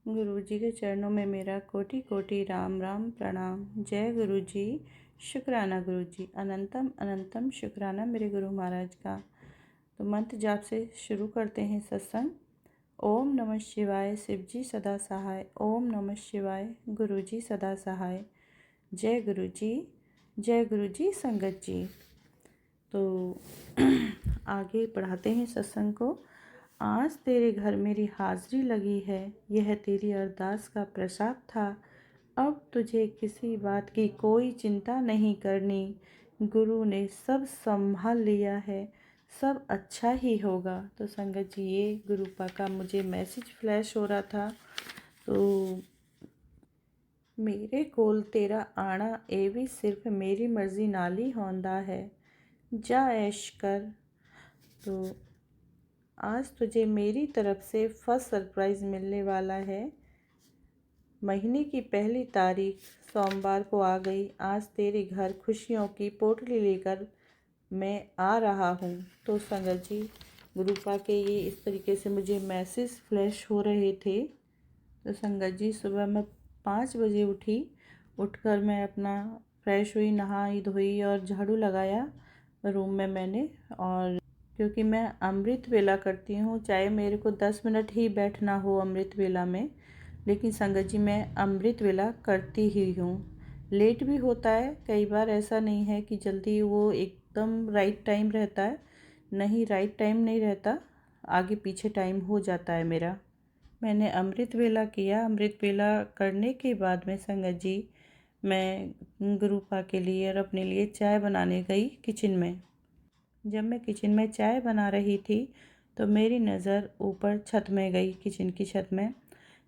गुरु जी के चरणों में मेरा कोटि कोटि राम राम प्रणाम। जय गुरु जी। शुक्राना गुरु जी, अनंतम अनंतम शुक्राना मेरे गुरु महाराज का। तो मंत्र जाप से शुरू करते हैं सत्संग। ओम नमः शिवाय, शिव जी सदा सहाय। ओम नमः शिवाय, गुरु जी सदा सहाय। जय गुरु जी, जय गुरु जी संगत जी। तो आगे बढ़ाते हैं सत्संग को। आज तेरे घर मेरी हाजिरी लगी है, यह तेरी अरदास का प्रसाद था। अब तुझे किसी बात की कोई चिंता नहीं करनी, गुरु ने सब संभाल लिया है, सब अच्छा ही होगा। तो संगत जी, ये गुरुपा का मुझे मैसेज फ्लैश हो रहा था। तो मेरे कोल तेरा आना ये भी सिर्फ मेरी मर्जी नाली होंदा है, जा ऐश कर। तो आज तुझे मेरी तरफ से फर्स्ट सरप्राइज़ मिलने वाला है। महीने की पहली तारीख सोमवार को आ गई। आज तेरे घर खुशियों की पोटली लेकर मैं आ रहा हूँ। तो संगत जी, गुरुपा के ये इस तरीके से मुझे मैसेज फ्लैश हो रहे थे। तो संगत जी, सुबह मैं 5 बजे उठी। उठकर मैं अपना फ्रेश हुई, नहाई धोई और झाड़ू लगाया रूम में मैंने। और क्योंकि मैं अमृत वेला करती हूँ, चाहे मेरे को 10 मिनट ही बैठना हो अमृत वेला में, लेकिन संगत जी मैं अमृत वेला करती ही हूँ। लेट भी होता है कई बार, ऐसा नहीं है कि जल्दी वो एकदम राइट टाइम रहता है, नहीं राइट टाइम नहीं रहता, आगे पीछे टाइम हो जाता है मेरा। मैंने अमृत वेला किया। अमृत वेला करने के बाद में संगत जी, मैं गुरुपा के लिए और अपने लिए चाय बनाने गई किचन में। जब मैं किचन में चाय बना रही थी तो मेरी नज़र ऊपर छत में गई, किचन की छत में।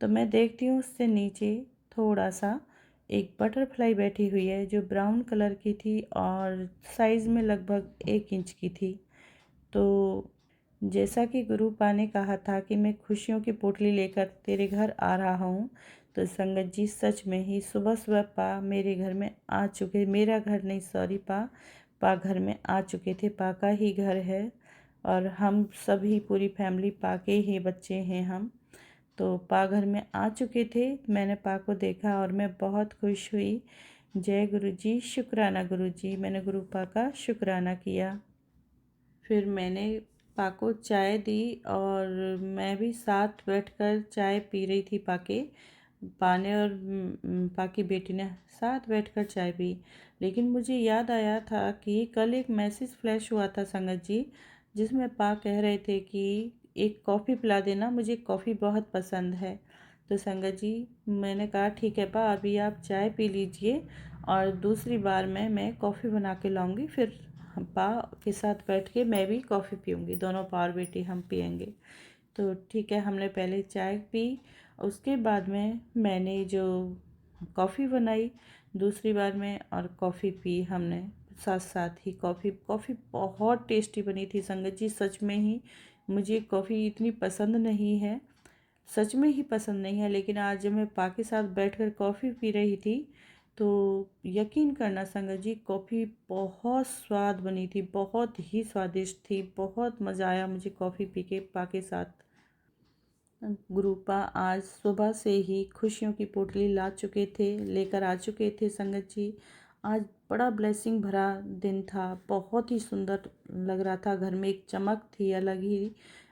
तो मैं देखती हूँ उससे नीचे थोड़ा सा एक बटरफ्लाई बैठी हुई है, जो ब्राउन कलर की थी और साइज़ में लगभग 1 इंच की थी। तो जैसा कि गुरुपा ने कहा था कि मैं खुशियों की पोटली लेकर तेरे घर आ रहा हूँ, तो संगत जी सच में ही सुबह सुबह पा मेरे घर में आ चुके। मेरा घर नहीं, सॉरी, पा घर में आ चुके थे। पा का ही घर है और हम सभी पूरी फैमिली पा के ही बच्चे हैं हम। तो पा घर में आ चुके थे। मैंने पा को देखा और मैं बहुत खुश हुई। जय गुरु जी, शुक्राना गुरु जी। मैंने गुरुपा का शुक्राना किया। फिर मैंने पा को चाय दी और मैं भी साथ बैठकर चाय पी रही थी। पा ने और पा की बेटी ने साथ बैठकर चाय पी। लेकिन मुझे याद आया था कि कल एक मैसेज फ्लैश हुआ था संगत जी, जिसमें पा कह रहे थे कि एक कॉफ़ी पिला देना, मुझे कॉफ़ी बहुत पसंद है। तो संगत जी, मैंने कहा ठीक है पा, अभी आप चाय पी लीजिए और दूसरी बार मैं कॉफ़ी बना के लाऊंगी, फिर पा के साथ बैठ के मैं भी कॉफ़ी पीऊँगी, दोनों पा और बेटी हम पियेंगे। तो ठीक है, हमने पहले चाय पी, उसके बाद में मैंने जो कॉफ़ी बनाई दूसरी बार में और कॉफ़ी पी हमने साथ साथ ही। कॉफ़ी बहुत टेस्टी बनी थी संगत जी। सच में ही मुझे कॉफ़ी इतनी पसंद नहीं है, सच में ही पसंद नहीं है, लेकिन आज जब मैं पा के साथ बैठकर कॉफ़ी पी रही थी तो यकीन करना संगत जी, कॉफ़ी बहुत स्वाद बनी थी, बहुत ही स्वादिष्ट थी। बहुत मज़ा आया मुझे कॉफ़ी पी के पा के साथ। गुरुपा आज सुबह से ही खुशियों की पोटली लेकर आ चुके थे संगत जी। आज बड़ा ब्लेसिंग भरा दिन था, बहुत ही सुंदर लग रहा था। घर में एक चमक थी अलग ही,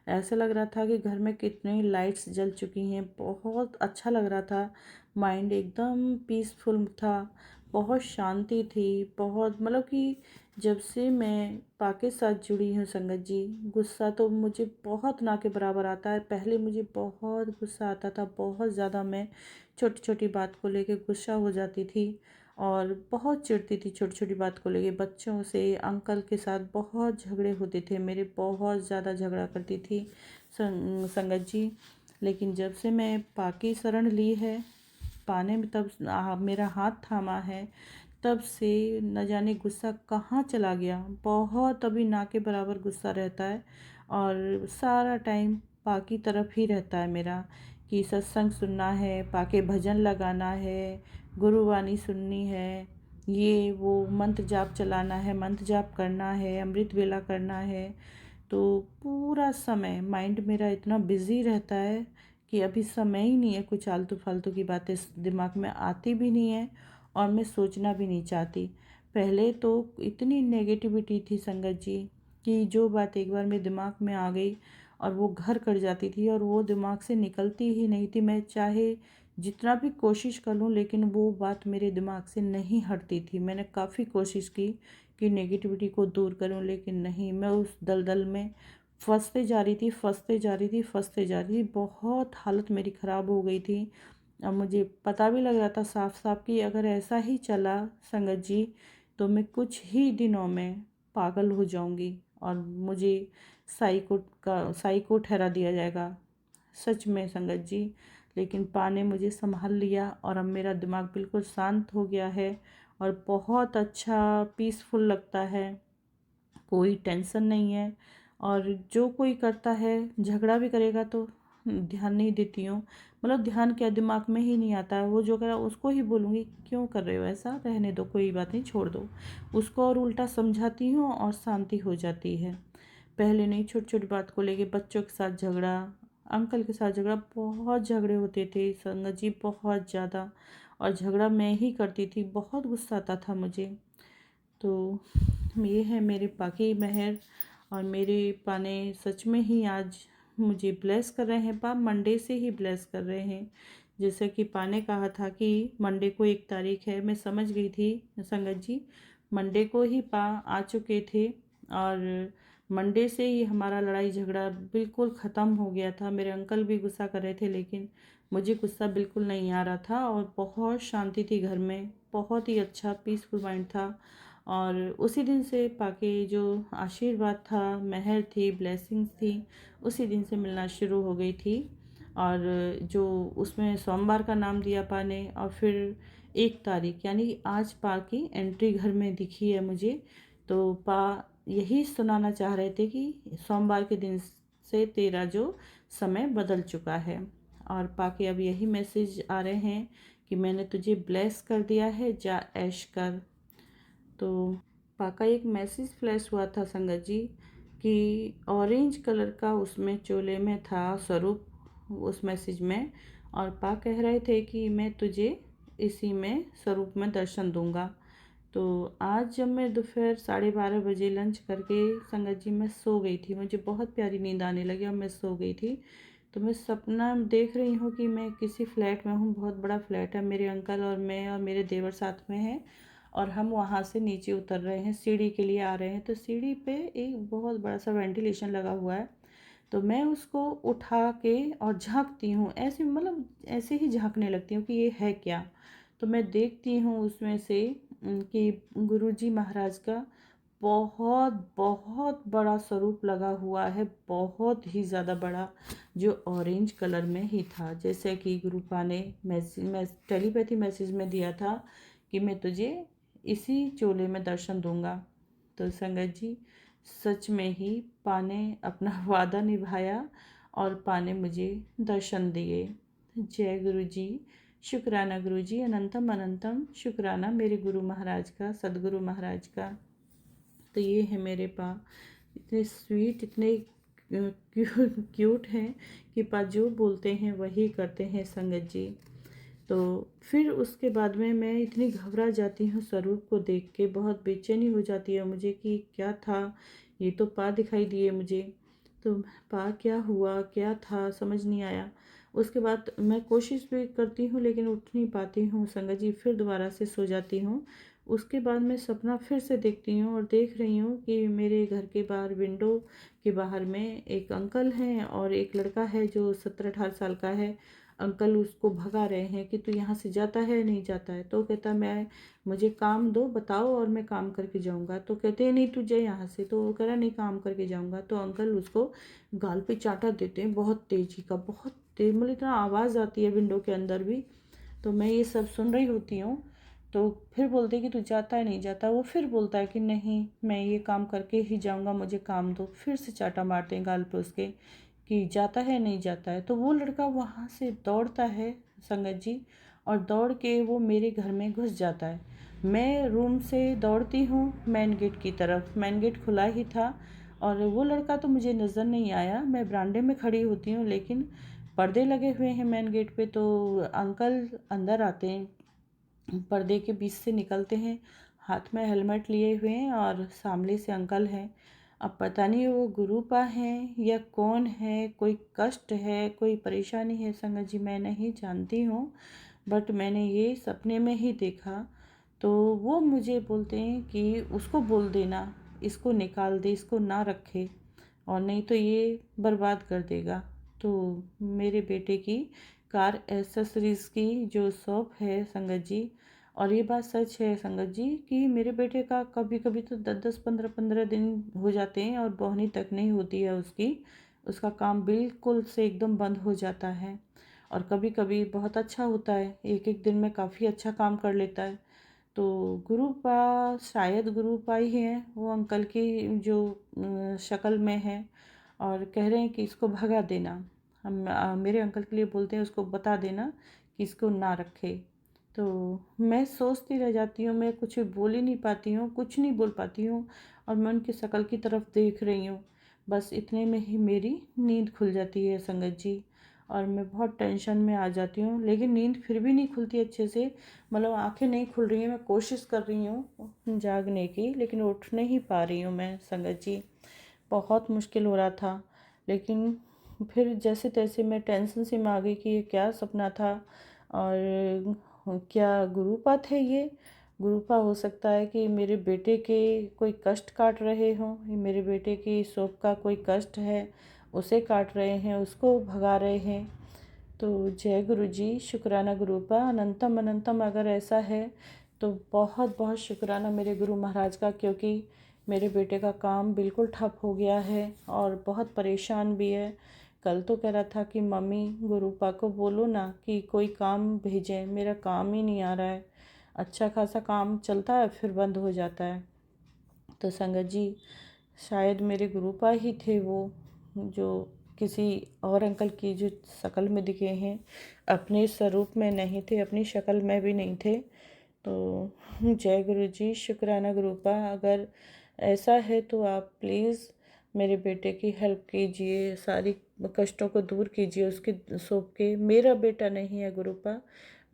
ऐसा लग रहा था कि घर में कितनी लाइट्स जल चुकी हैं। बहुत अच्छा लग रहा था, माइंड एकदम पीसफुल था, बहुत शांति थी। बहुत मतलब कि जब से मैं पा के साथ जुड़ी हूँ संगत जी, गुस्सा तो मुझे बहुत ना के बराबर आता है। पहले मुझे बहुत गुस्सा आता था, बहुत ज़्यादा मैं छोटी छोटी बात को लेके गुस्सा हो जाती थी और बहुत चिढ़ती थी छोटी छोटी बात को लेके। बच्चों से, अंकल के साथ बहुत झगड़े होते थे मेरे, बहुत ज़्यादा झगड़ा करती थी संगत जी। लेकिन जब से मैं पा की शरण ली है, पाने में तब मेरा हाथ थामा है, तब से न जाने गुस्सा कहाँ चला गया। बहुत अभी ना के बराबर गुस्सा रहता है और सारा टाइम पा की तरफ ही रहता है मेरा, कि सत्संग सुनना है, पा के भजन लगाना है, गुरुवाणी सुननी है, ये वो मंत्र जाप चलाना है, मंत्र जाप करना है, अमृत वेला करना है। तो पूरा समय माइंड मेरा इतना बिज़ी रहता है कि अभी समय ही नहीं है, कुछ आलतू फालतू की बातें दिमाग में आती भी नहीं है और मैं सोचना भी नहीं चाहती। पहले तो इतनी नेगेटिविटी थी संगत जी कि जो बात एक बार मेरे दिमाग में आ गई और वो घर कर जाती थी और वो दिमाग से निकलती ही नहीं थी। मैं चाहे जितना भी कोशिश कर लूँ लेकिन वो बात मेरे दिमाग से नहीं हटती थी। मैंने काफ़ी कोशिश की कि नेगेटिविटी को दूर करूँ, लेकिन नहीं, मैं उस दलदल में फंसते जा रही थी, फंसते जा रही थी, फंसते जा रही थी। बहुत हालत मेरी ख़राब हो गई थी। अब मुझे पता भी लग रहा था साफ साफ कि अगर ऐसा ही चला संगत जी तो मैं कुछ ही दिनों में पागल हो जाऊंगी और मुझे साइको ठहरा दिया जाएगा। सच में संगत जी, लेकिन पा ने मुझे संभाल लिया और अब मेरा दिमाग बिल्कुल शांत हो गया है और बहुत अच्छा पीसफुल लगता है। कोई टेंशन नहीं है और जो कोई करता है, झगड़ा भी करेगा तो ध्यान नहीं देती हूँ। मतलब ध्यान क्या, दिमाग में ही नहीं आता है। वो जो करा उसको ही बोलूँगी क्यों कर रहे हो ऐसा, रहने दो, कोई बात नहीं, छोड़ दो उसको, और उल्टा समझाती हूँ और शांति हो जाती है। पहले नहीं, छोटी छोटी बात को लेके बच्चों के साथ झगड़ा, अंकल के साथ झगड़ा, बहुत झगड़े होते थे संगत जी, बहुत ज़्यादा। और झगड़ा मैं ही करती थी, बहुत गुस्सा आता था मुझे। तो ये है मेरे पा की मेहर और मेरे पा ने सच में ही आज मुझे ब्लेस कर रहे हैं। पा मंडे से ही ब्लेस कर रहे हैं। जैसे कि पा ने कहा था कि मंडे को 1 तारीख है, मैं समझ गई थी संगत जी। मंडे को ही पा आ चुके थे और मंडे से ही हमारा लड़ाई झगड़ा बिल्कुल ख़त्म हो गया था। मेरे अंकल भी गुस्सा कर रहे थे लेकिन मुझे गुस्सा बिल्कुल नहीं आ रहा था और बहुत शांति थी घर में, बहुत ही अच्छा पीसफुल माइंड था। और उसी दिन से पाके जो आशीर्वाद था, मेहर थी, ब्लेसिंग्स थी, उसी दिन से मिलना शुरू हो गई थी। और जो उसमें सोमवार का नाम दिया पा ने और फिर 1 तारीख यानी कि आज पा की एंट्री घर में दिखी है मुझे। तो पा यही सुनाना चाह रहे थे कि सोमवार के दिन से तेरा जो समय बदल चुका है। और पा के अब यही मैसेज आ रहे हैं कि मैंने तुझे ब्लेस कर दिया है, जा ऐश कर। तो पाका एक मैसेज फ्लैश हुआ था संगत जी कि ऑरेंज कलर का उसमें चोले में था स्वरूप उस मैसेज में, और पा कह रहे थे कि मैं तुझे इसी में स्वरूप में दर्शन दूंगा। तो आज जब मैं दोपहर 12:30 बजे लंच करके संगत जी मैं सो गई थी, मुझे बहुत प्यारी नींद आने लगी और मैं सो गई थी। तो मैं सपना देख रही हूँ कि मैं किसी फ्लैट में हूँ, बहुत बड़ा फ्लैट है, मेरे अंकल और मैं और मेरे देवर साथ में हैं और हम वहाँ से नीचे उतर रहे हैं, सीढ़ी के लिए आ रहे हैं। तो सीढ़ी पे एक बहुत बड़ा सा वेंटिलेशन लगा हुआ है। तो मैं उसको उठा के और झांकती हूँ, ऐसे मतलब ऐसे ही झांकने लगती हूँ कि ये है क्या। तो मैं देखती हूँ उसमें से कि गुरुजी महाराज का बहुत बहुत बड़ा स्वरूप लगा हुआ है, बहुत ही ज़्यादा बड़ा, जो ऑरेंज कलर में ही था। जैसे कि गुरुपा ने टेलीपैथी मैसेज में दिया था कि मैं तुझे इसी चोले में दर्शन दूंगा। तो संगत जी सच में ही पा ने अपना वादा निभाया और पा ने मुझे दर्शन दिए। जय गुरु जी, शुक्राना गुरु जी, अनंतम अनंतम शुक्राना मेरे गुरु महाराज का, सदगुरु महाराज का। तो ये है मेरे पा, इतने स्वीट, इतने क्यूट हैं कि पा जो बोलते हैं वही करते हैं संगत जी। तो फिर उसके बाद में मैं इतनी घबरा जाती हूँ स्वरूप को देख के, बहुत बेचैनी हो जाती है मुझे कि क्या था, ये तो पा दिखाई दिए मुझे, तो पा क्या हुआ, क्या था, समझ नहीं आया। उसके बाद मैं कोशिश भी करती हूँ लेकिन उठ नहीं पाती हूँ संगत जी, फिर दोबारा से सो जाती हूँ। उसके बाद मैं सपना फिर से देखती हूँ और देख रही हूँ कि मेरे घर के बाहर, विंडो के बाहर में एक अंकल हैं और एक लड़का है जो 17-18 साल का है। अंकल उसको भगा रहे हैं कि तू यहाँ से जाता है नहीं जाता है। तो कहता मैं, मुझे काम दो, बताओ और मैं काम करके जाऊँगा। तो कहते हैं नहीं तू जा यहाँ से। तो वो कह रहा नहीं काम करके जाऊँगा। तो अंकल उसको गाल पे चाटा देते हैं बहुत तेज़ी का, बहुत तेज, मतलब इतना आवाज़ आती है विंडो के अंदर भी। तो मैं ये सब सुन रही होती हूँ। तो फिर बोलते कि तू जाता है नहीं जाता। वो फिर बोलता है कि नहीं मैं ये काम करके ही जाऊँगा, मुझे काम दो। फिर से चाटा मारते हैं गाल पे उसके कि जाता है नहीं जाता है। तो वो लड़का वहाँ से दौड़ता है संगत जी, और दौड़ के वो मेरे घर में घुस जाता है। मैं रूम से दौड़ती हूँ मेन गेट की तरफ, मेन गेट खुला ही था और वो लड़का तो मुझे नज़र नहीं आया। मैं बरामदे में खड़ी होती हूँ लेकिन पर्दे लगे हुए हैं मेन गेट पे, तो अंकल अंदर आते हैं, पर्दे के बीच से निकलते हैं, हाथ में हेलमेट लिए हुए हैं और सामने से अंकल हैं। अब पता नहीं वो गुरुपा हैं या कौन है, कोई कष्ट है, कोई परेशानी है संगत जी, मैं नहीं जानती हूँ, बट मैंने ये सपने में ही देखा। तो वो मुझे बोलते हैं कि उसको बोल देना, इसको निकाल दे, इसको ना रखे, और नहीं तो ये बर्बाद कर देगा। तो मेरे बेटे की कार एसेसरीज़ की जो शॉप है संगत जी, और ये बात सच है संगत जी कि मेरे बेटे का कभी कभी तो 10-10 15-15 दिन हो जाते हैं और बोहनी तक नहीं होती है उसकी, उसका काम बिल्कुल से एकदम बंद हो जाता है। और कभी कभी बहुत अच्छा होता है, एक एक दिन में काफ़ी अच्छा काम कर लेता है। तो गुरुपा, शायद गुरुपा ही है वो अंकल की जो शक्ल में है, और कह रहे हैं कि इसको भगा देना। हम मेरे अंकल के लिए बोलते हैं उसको बता देना कि इसको ना रखे। तो मैं सोचती रह जाती हूँ, मैं कुछ बोल ही नहीं पाती हूँ, कुछ नहीं बोल पाती हूँ, और मैं उनकी शक्ल की तरफ देख रही हूँ। बस इतने में ही मेरी नींद खुल जाती है संगत जी, और मैं बहुत टेंशन में आ जाती हूँ, लेकिन नींद फिर भी नहीं खुलती अच्छे से। मतलब आंखें नहीं खुल रही हैं, मैं कोशिश कर रही हूँ जागने की, लेकिन उठ नहीं पा रही हूँ मैं संगत जी। बहुत मुश्किल हो रहा था, लेकिन फिर जैसे तैसे मैं टेंशन से में आ गई कि ये क्या सपना था, और क्या गुरुपा थे ये। गुरुपा हो सकता है कि मेरे बेटे के कोई कष्ट काट रहे हों, ये मेरे बेटे की शोक का कोई कष्ट है, उसे काट रहे हैं, उसको भगा रहे हैं। तो जय गुरु जी, शुक्राना गुरुपा, अनंतम अनंतम। अगर ऐसा है तो बहुत बहुत शुक्राना मेरे गुरु महाराज का, क्योंकि मेरे बेटे का काम बिल्कुल ठप हो गया है और बहुत परेशान भी है। कल तो कह रहा था कि मम्मी गुरुपा को बोलो ना कि कोई काम भेजें, मेरा काम ही नहीं आ रहा है। अच्छा खासा काम चलता है फिर बंद हो जाता है। तो संगत जी, शायद मेरे गुरुपा ही थे वो, जो किसी और अंकल की जो शक्ल में दिखे हैं, अपने स्वरूप में नहीं थे, अपनी शक्ल में भी नहीं थे। तो जय गुरु जी, शुक्राना गुरुपा। अगर ऐसा है तो आप प्लीज़ मेरे बेटे की हेल्प कीजिए, सारी कष्टों को दूर कीजिए उसके सौंप के। मेरा बेटा नहीं है गुरुपा,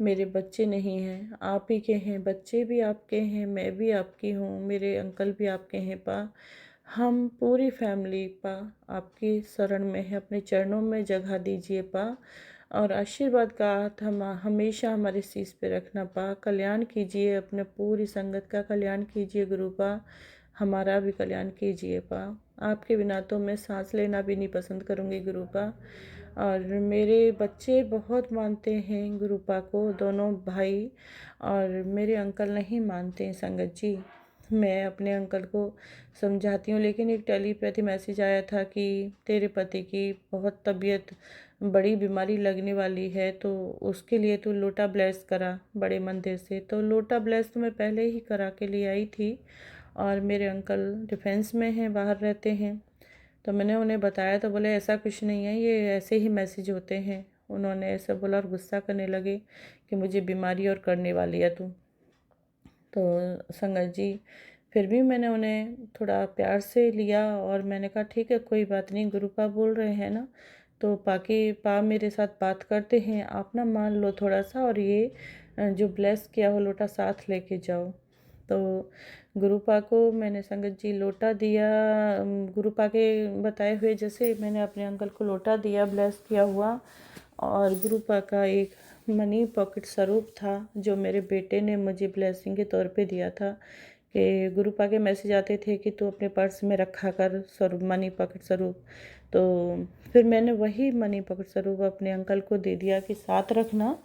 मेरे बच्चे नहीं हैं, आप ही के हैं, बच्चे भी आपके हैं, मैं भी आपकी हूँ, मेरे अंकल भी आपके हैं पा। हम पूरी फैमिली पा आपकी शरण में है, अपने चरणों में जगह दीजिए पा, और आशीर्वाद का हाथ हम हमेशा हमारे शीश पे रखना पा। कल्याण कीजिए, अपने पूरी संगत का कल्याण कीजिए गुरुपा, हमारा भी कल्याण कीजिए पा। आपके बिना तो मैं सांस लेना भी नहीं पसंद करूँगी गुरुपा। और मेरे बच्चे बहुत मानते हैं गुरुपा को, दोनों भाई, और मेरे अंकल नहीं मानते हैं संगत जी। मैं अपने अंकल को समझाती हूँ, लेकिन एक टेलीपैथी मैसेज आया था कि तेरे पति की बहुत तबीयत, बड़ी बीमारी लगने वाली है, तो उसके लिए तो लोटा ब्लेस करा बड़े मंदिर से। तो लोटा ब्लेस तो मैं पहले ही करा के लिए आई थी, और मेरे अंकल डिफेंस में हैं, बाहर रहते हैं। तो मैंने उन्हें बताया तो बोले ऐसा कुछ नहीं है, ये ऐसे ही मैसेज होते हैं। उन्होंने ऐसा बोला और गुस्सा करने लगे कि मुझे बीमारी और करने वाली है तू। तो संगत जी, फिर भी मैंने उन्हें थोड़ा प्यार से लिया, और मैंने कहा ठीक है कोई बात नहीं, गुरुपा बोल रहे हैं ना, तो पाकि पा मेरे साथ बात करते हैं, आप ना मान लो थोड़ा सा, और ये जो ब्लेस किया हो लोटा साथ लेके जाओ। तो गुरुपा को मैंने संगत जी लोटा दिया, गुरुपा के बताए हुए जैसे मैंने अपने अंकल को लोटा दिया ब्लेस किया हुआ। और गुरुपा का एक मनी पॉकेट स्वरूप था जो मेरे बेटे ने मुझे ब्लेसिंग के तौर पे दिया था, कि गुरुपा के मैसेज आते थे कि तू अपने पर्स में रखा कर स्वरूप, मनी पॉकेट स्वरूप। तो फिर मैंने वही मनी पॉकेट स्वरूप अपने अंकल को दे दिया कि साथ रखना,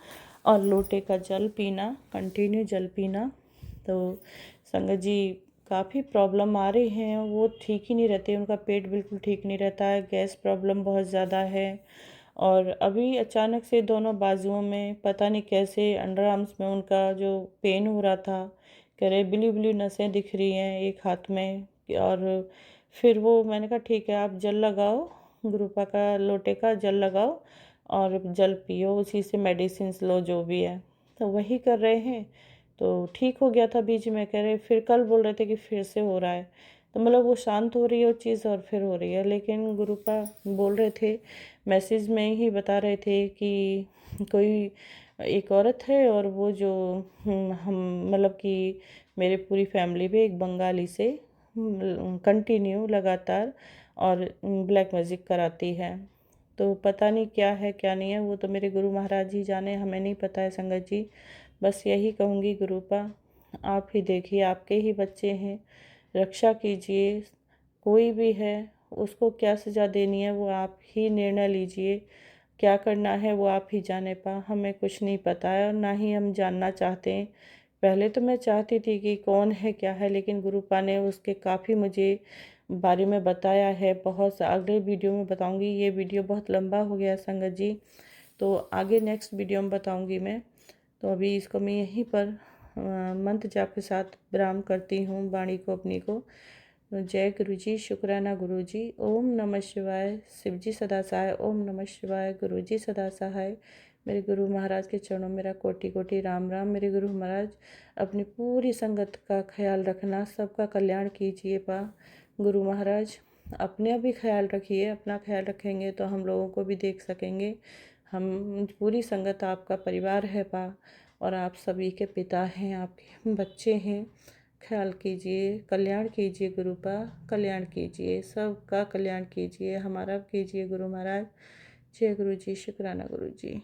और लोटे का जल पीना, कंटिन्यू जल पीना। तो संगत जी, काफ़ी प्रॉब्लम आ रही हैं, वो ठीक ही नहीं रहते, उनका पेट बिल्कुल ठीक नहीं रहता है, गैस प्रॉब्लम बहुत ज़्यादा है। और अभी अचानक से दोनों बाजुओं में पता नहीं कैसे, अंडर आर्म्स में उनका जो पेन हो रहा था, कह रहे ब्लू ब्लू नसें दिख रही हैं एक हाथ में। और फिर वो मैंने कहा ठीक है आप जल लगाओ, गुरुपा का लोटे का जल लगाओ और जल पियो, उसी से मेडिसिन लो जो भी है। तो वही कर रहे हैं। तो ठीक हो गया था बीच में, कह रहे फिर कल बोल रहे थे कि फिर से हो रहा है। तो मतलब वो शांत हो रही है वो चीज़ और फिर हो रही है। लेकिन गुरुपा बोल रहे थे, मैसेज में ही बता रहे थे कि कोई एक औरत है और वो जो हम मतलब कि मेरे पूरी फैमिली पे एक बंगाली से कंटिन्यू लगातार और ब्लैक मैजिक कराती है। तो पता नहीं क्या है क्या नहीं है, वो तो मेरे गुरु महाराज ही जाने, हमें नहीं पता है संगत जी। बस यही कहूँगी गुरुपा, आप ही देखिए, आपके ही बच्चे हैं, रक्षा कीजिए। कोई भी है उसको क्या सज़ा देनी है वो आप ही निर्णय लीजिए, क्या करना है वो आप ही जाने पा, हमें कुछ नहीं पता है और ना ही हम जानना चाहते हैं। पहले तो मैं चाहती थी कि कौन है क्या है, लेकिन गुरुपा ने उसके काफ़ी मुझे बारे में बताया है। बहुत अगले वीडियो में बताऊंगी, ये वीडियो बहुत लंबा हो गया संगत जी, तो आगे नेक्स्ट वीडियो में बताऊंगी मैं। तो अभी इसको मैं यहीं पर मंत्र जाप के साथ विराम करती हूँ वाणी को अपनी को। तो जय गुरु जी, शुक्राना गुरु जी। ओम नमः शिवाय। शिव जी सदा सहाय। ओम नमः शिवाय। गुरु जी सदा सहाय। मेरे गुरु महाराज के चरणों मेरा कोटि कोटि राम राम। मेरे गुरु महाराज अपनी पूरी संगत का ख्याल रखना, सबका कल्याण कीजिए पा। गुरु महाराज अपने भी ख्याल रखिए, अपना ख्याल रखेंगे तो हम लोगों को भी देख सकेंगे। हम पूरी संगत आपका परिवार है पा, और आप सभी के पिता हैं, आपके बच्चे हैं। ख्याल कीजिए, कल्याण कीजिए गुरुपा, कल्याण कीजिए, सबका कल्याण कीजिए, हमारा कीजिए गुरु महाराज। जय गुरु जी, शुक्राना गुरु जी।